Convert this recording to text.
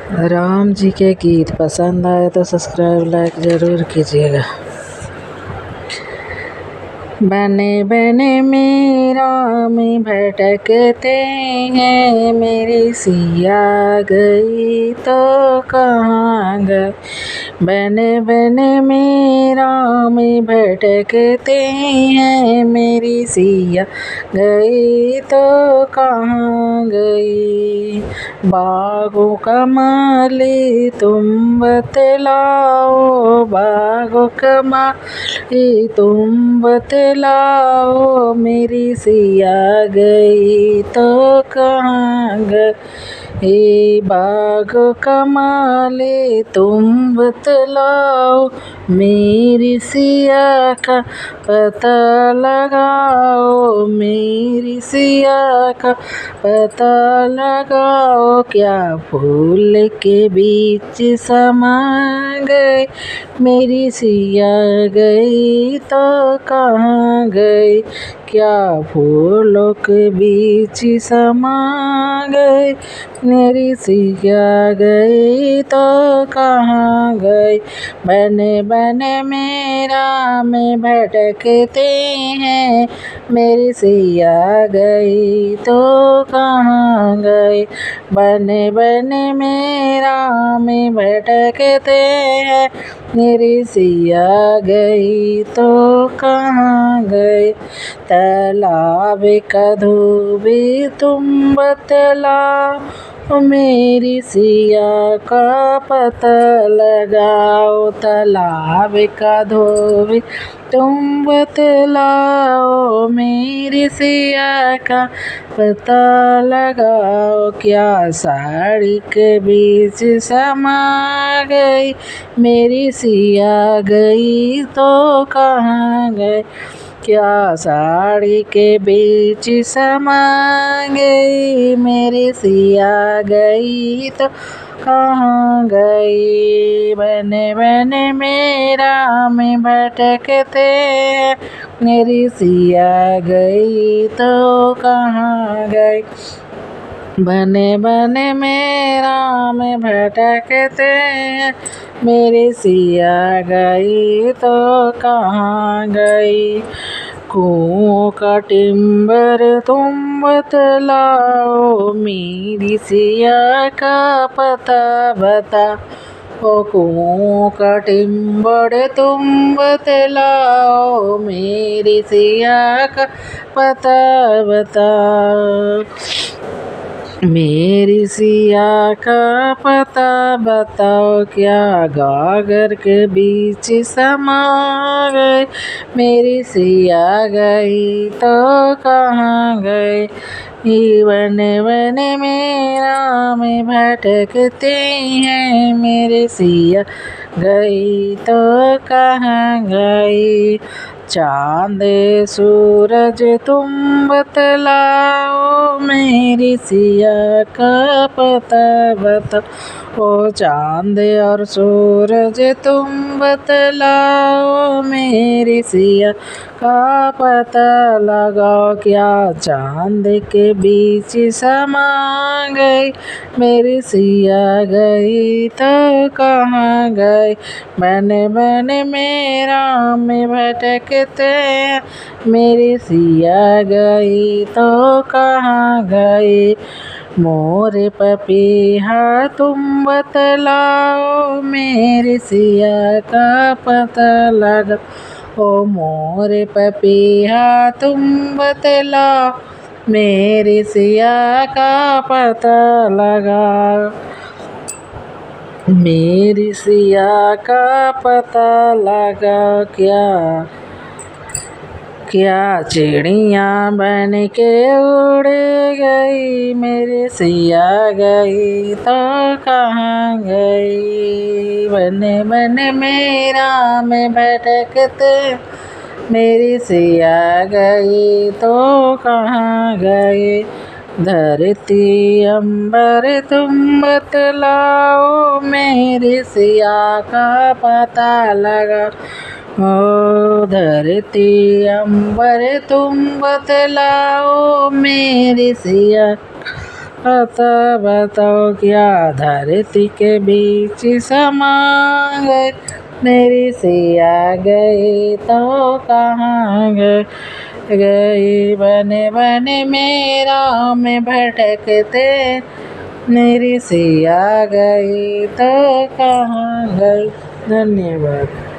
राम जी के गीत पसंद आए तो सब्सक्राइब लाइक ज़रूर कीजिएगा। बने बने में राम भटकते हैं, मेरी सिया गई तो कहाँ गए। बने बने में राम भटकते हैं, मेरी सिया गई तो कहाँ गई। बागों का माली तुम बतलाओ, बागों का माली तुम बतलाओ, मेरी सिया गई तो कहाँ गई। बागों का माली तुम बतलाओ, मेरी सिया का पता लगाओ, मेरी सिया का पता लगाओ। क्या फूल के बीच समा गए, मेरी सिया गई तो कहाँ गई। क्या फूलों के बीच समा गए, मेरी सिया गई तो कहाँ गई। बने बने में राम भटकते हैं, मेरी सिया गई तो कहाँ गई। बने बने में राम भटकते हैं, मेरी सिया गई तो कहाँ गई। तालाब का धोबी तुम बतलाओ, मेरी सिया का पता लगाओ। तालाब का धोबी तुम बतलाओ, मेरी सिया का पता लगाओ। क्या साड़ी के बीच समा गई, मेरी सिया गई तो कहाँ गई। क्या साड़ी के बीच समा गई, मेरी सिया गई तो कहाँ गई। बने बने में राम भटकते हैं, मेरी सिया गई तो कहाँ गई। बने बने में राम भटकते हैं, मेरी सिया गई तो कहाँ गई। कुओं का टिम्बर तुम बतलाओ, मेरी सिया का पता बताओ। कुओं का टिम्बर तुम बतलाओ, मेरी सिया का पता बताओ। मेरी सिया का पता बताओ। क्या गागर के बीच समा गए, मेरी सिया गई तो कहाँ गए। बने बने में राम भटकते हैं, मेरी सिया गई तो कहाँ गई। चाँद सूरज तुम बतलाओ, मेरी सिया का पता बताओ। ओ चाँद और सूरज तुम बतलाओ, मेरी सिया का पता लगाओ। क्या चाँद के बीच समा गई, मेरी सिया गई तो कहाँ गई। बने बने में राम भटकते हैं, मेरी सिया गई तो कहाँ गई। मोर पपीहा तुम बतलाओ, मेरी सिया का पता लगाओ। ओ मोर पपीहा तुम बतलाओ, मेरी सिया का पता लगाओ। मेरी सिया का पता लगा। क्या चिड़ियाँ बन के उड़ गई, मेरी सिया गई तो कहाँ गई। बने बने में राम भटकते, मेरी सिया गई तो कहाँ गई। धरती अंबर तुम बतलाओ, मेरी सिया का पता लगा। ओ धरती अंबर तुम बतलाओ, मेरी सिया अतः बताओ क्या धरती के बीच समा गए, मेरी सिया गई तो कहाँ गए, गई बने बने मेरा में भटकते, मेरी सिया गई तो कहाँ गई। धन्यवाद।